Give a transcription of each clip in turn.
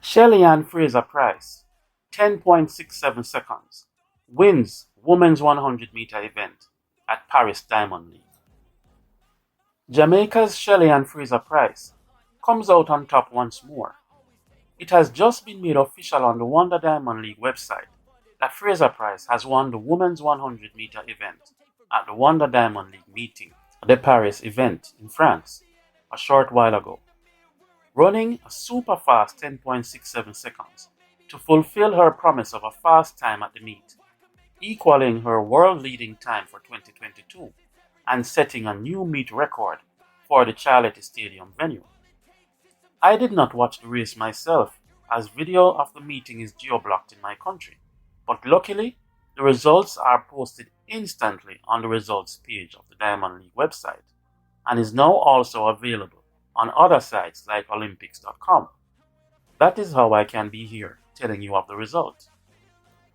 Shelly Ann Fraser Pryce, 10.67 seconds, wins women's 100-meter event at Paris Diamond League. Jamaica's Shelly Ann Fraser Pryce comes out on top once more. It has just been made official on the Wonder Diamond League website that Fraser Pryce has won the women's 100-meter event at the Wonder Diamond League meeting at the Paris event in France a short while ago, running a super fast 10.67 seconds to fulfill her promise of a fast time at the meet, equaling her world-leading time for 2022 and setting a new meet record for the Charlotte Stadium venue. I did not watch the race myself as video of the meeting is geo-blocked in my country, but luckily the results are posted instantly on the results page of the Diamond League website and is now also available on other sites like Olympics.com. That is how I can be here telling you of the result.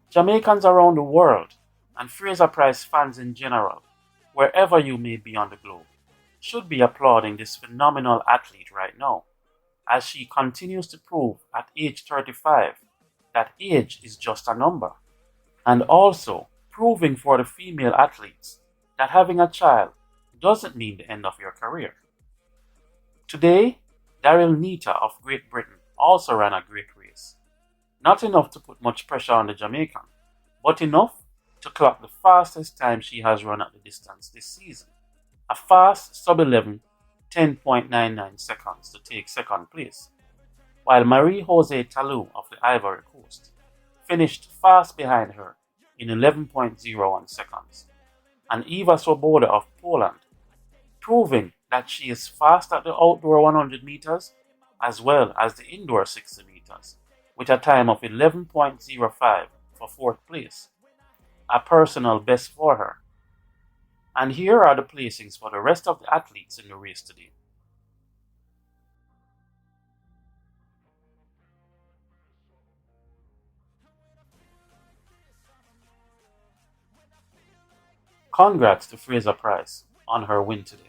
Jamaicans around the world and Fraser Pryce fans in general, wherever you may be on the globe, should be applauding this phenomenal athlete right now, as she continues to prove at age 35 that age is just a number, and also proving for the female athletes that having a child doesn't mean the end of your career. Today, Daryl Nita of Great Britain also ran a great race. Not enough to put much pressure on the Jamaican, but enough to clock the fastest time she has run at the distance this season. A fast sub-11 10.99 seconds to take second place, while Marie-José Talou of the Ivory Coast finished fast behind her in 11.01 seconds, and Eva Swoboda of Poland proving that she is fast at the outdoor 100 meters as well as the indoor 60 meters with a time of 11.05 for fourth place, a personal best for her. And here are the placings for the rest of the athletes in the race today. Congrats to Fraser Pryce on her win today.